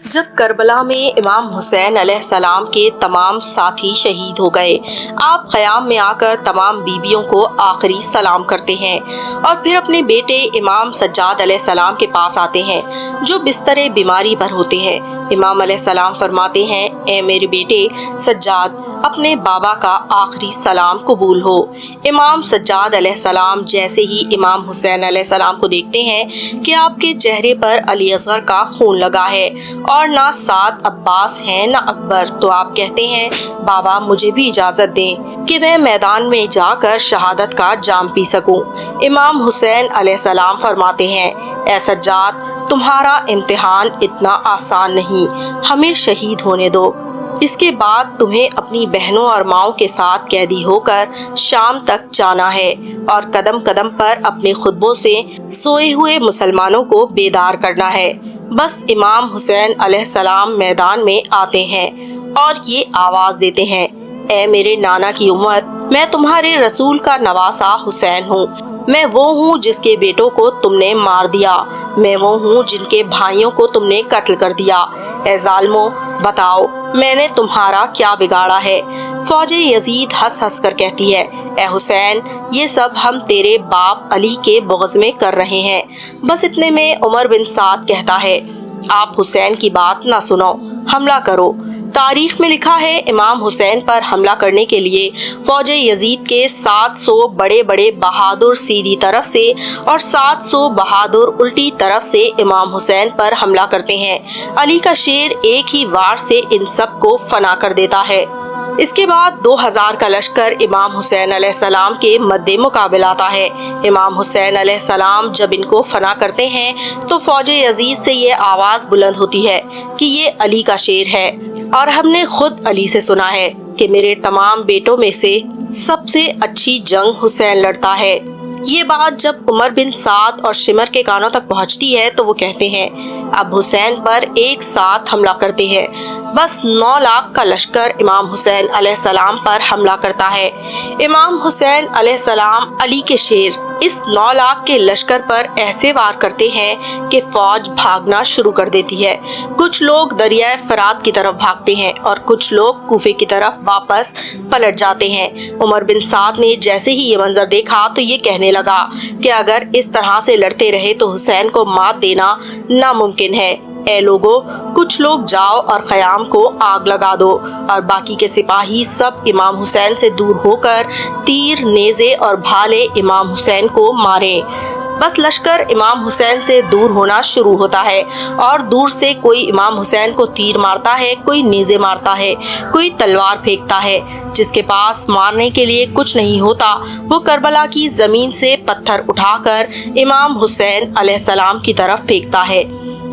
جب کربلا میں امام حسین علیہ السلام کے تمام ساتھی شہید ہو گئے، آپ قیام میں آ کر تمام بیویوں کو آخری سلام کرتے ہیں اور پھر اپنے بیٹے امام سجاد علیہ السلام کے پاس آتے ہیں جو بستر بیماری پر ہوتے ہیں۔ امام علیہ السلام فرماتے ہیں، اے میرے بیٹے سجاد، اپنے بابا کا آخری سلام قبول ہو۔ امام سجاد علیہ السلام جیسے ہی امام حسین علیہ السلام کو دیکھتے ہیں کہ آپ کے چہرے پر علی اصغر کا خون لگا ہے اور نہ ساتھ عباس ہیں نہ اکبر، تو آپ کہتے ہیں، بابا مجھے بھی اجازت دیں کہ میں میدان میں جا کر شہادت کا جام پی سکوں۔ امام حسین علیہ السلام فرماتے ہیں، اے سجاد، تمہارا امتحان اتنا آسان نہیں، ہمیں شہید ہونے دو۔ اس کے بعد تمہیں اپنی بہنوں اور ماؤں کے ساتھ قیدی ہو کر شام تک جانا ہے اور قدم قدم پر اپنے خطبوں سے سوئے ہوئے مسلمانوں کو بیدار کرنا ہے۔ بس امام حسین علیہ السلام میدان میں آتے ہیں اور یہ آواز دیتے ہیں، اے میرے نانا کی امت، میں تمہارے رسول کا نواسہ حسین ہوں۔ میں وہ ہوں جس کے بیٹوں کو تم نے مار دیا، میں وہ ہوں جن کے بھائیوں کو تم نے قتل کر دیا۔ اے ظالموں، بتاؤ میں نے تمہارا کیا بگاڑا ہے؟ فوج یزید ہنس ہنس کر کہتی ہے، اے حسین، یہ سب ہم تیرے باپ علی کے بغض میں کر رہے ہیں۔ بس اتنے میں عمر بن سعد کہتا ہے، آپ حسین کی بات نہ سنو، حملہ کرو۔ تاریخ میں لکھا ہے، امام حسین پر حملہ کرنے کے لیے فوج یزید کے 700 بڑے بڑے بہادر سیدھی طرف سے اور 700 بہادر الٹی طرف سے امام حسین پر حملہ کرتے ہیں۔ علی کا شیر ایک ہی وار سے ان سب کو فنا کر دیتا ہے۔ اس کے بعد 2000 کا لشکر امام حسین علیہ السلام کے مد مقابل آتا ہے۔ امام حسین علیہ السلام جب ان کو فنا کرتے ہیں تو فوج یزید سے یہ آواز بلند ہوتی ہے کہ یہ علی کا شیر ہے اور ہم نے خود علی سے سنا ہے کہ میرے تمام بیٹوں میں سے سب سے اچھی جنگ حسین لڑتا ہے۔ یہ بات جب عمر بن سعد اور شمر کے کانوں تک پہنچتی ہے تو وہ کہتے ہیں، اب حسین پر ایک ساتھ حملہ کرتے ہیں۔ بس 9 لاکھ کا لشکر امام حسین علیہ السلام پر حملہ کرتا ہے۔ امام حسین علیہ السلام علی کے شیر اس 9 لاکھ کے لشکر پر ایسے وار کرتے ہیں کہ فوج بھاگنا شروع کر دیتی ہے۔ کچھ لوگ دریائے فرات کی طرف بھاگتے ہیں اور کچھ لوگ کوفے کی طرف واپس پلٹ جاتے ہیں۔ عمر بن سعد نے جیسے ہی یہ منظر دیکھا تو یہ کہنے لگا کہ اگر اس طرح سے لڑتے رہے تو حسین کو مات دینا ناممکن ہے۔ اے لوگو، کچھ لوگ جاؤ اور خیام کو آگ لگا دو اور باقی کے سپاہی سب امام حسین سے دور ہو کر تیر، نیزے اور بھالے امام حسین کو ماریں۔ بس لشکر امام حسین سے دور ہونا شروع ہوتا ہے اور دور سے کوئی امام حسین کو تیر مارتا ہے، کوئی نیزے مارتا ہے، کوئی تلوار پھینکتا ہے۔ جس کے پاس مارنے کے لیے کچھ نہیں ہوتا وہ کربلا کی زمین سے پتھر اٹھا کر امام حسین علیہ السلام کی طرف پھینکتا ہے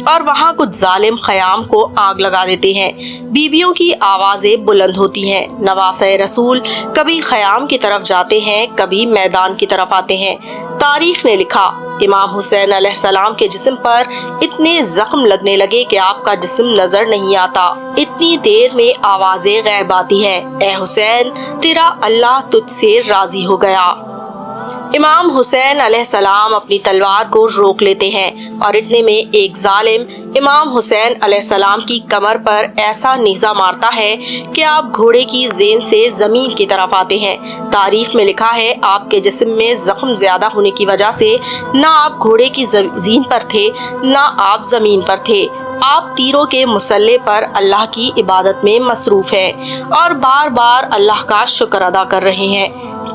اور وہاں کچھ ظالم خیام کو آگ لگا دیتے ہیں۔ بیویوں کی آوازیں بلند ہوتی ہیں۔ نواسۂ رسول کبھی خیام کی طرف جاتے ہیں، کبھی میدان کی طرف آتے ہیں۔ تاریخ نے لکھا، امام حسین علیہ السلام کے جسم پر اتنے زخم لگنے لگے کہ آپ کا جسم نظر نہیں آتا۔ اتنی دیر میں آوازیں غائب آتی ہے، اے حسین، تیرا اللہ تجھ سے راضی ہو گیا۔ امام حسین علیہ السلام اپنی تلوار کو روک لیتے ہیں اور اتنے میں ایک ظالم امام حسین علیہ السلام کی کمر پر ایسا نیزہ مارتا ہے کہ آپ گھوڑے کی زین سے زمین کی طرف آتے ہیں۔ تاریخ میں لکھا ہے، آپ کے جسم میں زخم زیادہ ہونے کی وجہ سے نہ آپ گھوڑے کی زین پر تھے نہ آپ زمین پر تھے۔ آپ تیروں کے مسلح پر اللہ کی عبادت میں مصروف ہیں اور بار بار اللہ کا شکر ادا کر رہے ہیں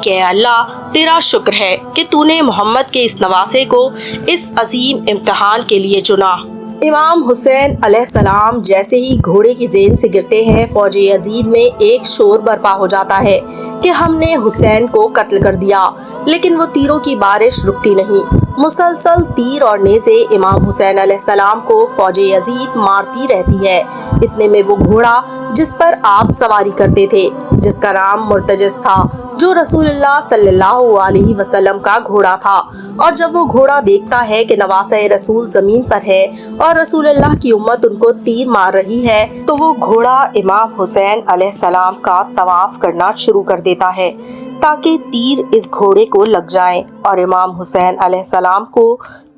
کہ اللہ، تیرا شکر ہے کہ تو نے محمد کے اس نواسے کو اس عظیم امتحان کے لیے چنا۔ امام حسین علیہ السلام جیسے ہی گھوڑے کی زین سے گرتے ہیں، فوج یزید میں ایک شور برپا ہو جاتا ہے کہ ہم نے حسین کو قتل کر دیا، لیکن وہ تیروں کی بارش رکتی نہیں۔ مسلسل تیر اور نیزے امام حسین علیہ السلام کو فوج یزید مارتی رہتی ہے۔ اتنے میں وہ گھوڑا جس پر آپ سواری کرتے تھے، جس کا نام مرتجز تھا، جو رسول اللہ صلی اللہ علیہ وسلم کا گھوڑا تھا، اور جب وہ گھوڑا دیکھتا ہے کہ نواسۂ رسول زمین پر ہے اور رسول اللہ کی امت ان کو تیر مار رہی ہے تو وہ گھوڑا امام حسین علیہ السلام کا طواف کرنا شروع کر دیتا ہے تاکہ تیر اس گھوڑے کو لگ جائیں اور امام حسین علیہ السلام کو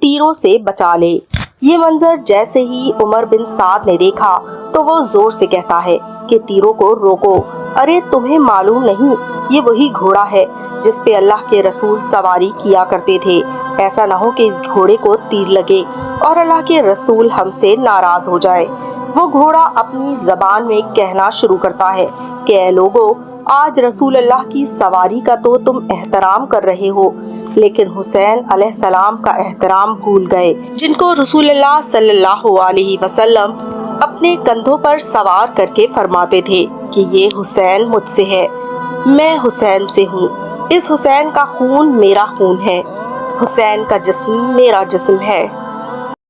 تیروں سے بچا لے۔ یہ منظر جیسے ہی عمر بن سعد نے دیکھا تو وہ زور سے کہتا ہے کہ تیروں کو روکو، ارے تمہیں معلوم نہیں یہ وہی گھوڑا ہے جس پہ اللہ کے رسول سواری کیا کرتے تھے، ایسا نہ ہو کہ اس گھوڑے کو تیر لگے اور اللہ کے رسول ہم سے ناراض ہو جائے۔ وہ گھوڑا اپنی زبان میں کہنا شروع کرتا ہے کہ اے لوگو، آج رسول اللہ کی سواری کا تو تم احترام کر رہے ہو، لیکن حسین علیہ السلام کا احترام بھول گئے، جن کو رسول اللہ صلی اللہ علیہ وسلم اپنے کندھوں پر سوار کر کے فرماتے تھے کہ یہ حسین مجھ سے ہے، میں حسین سے ہوں، اس حسین کا خون میرا خون ہے، حسین کا جسم میرا جسم ہے۔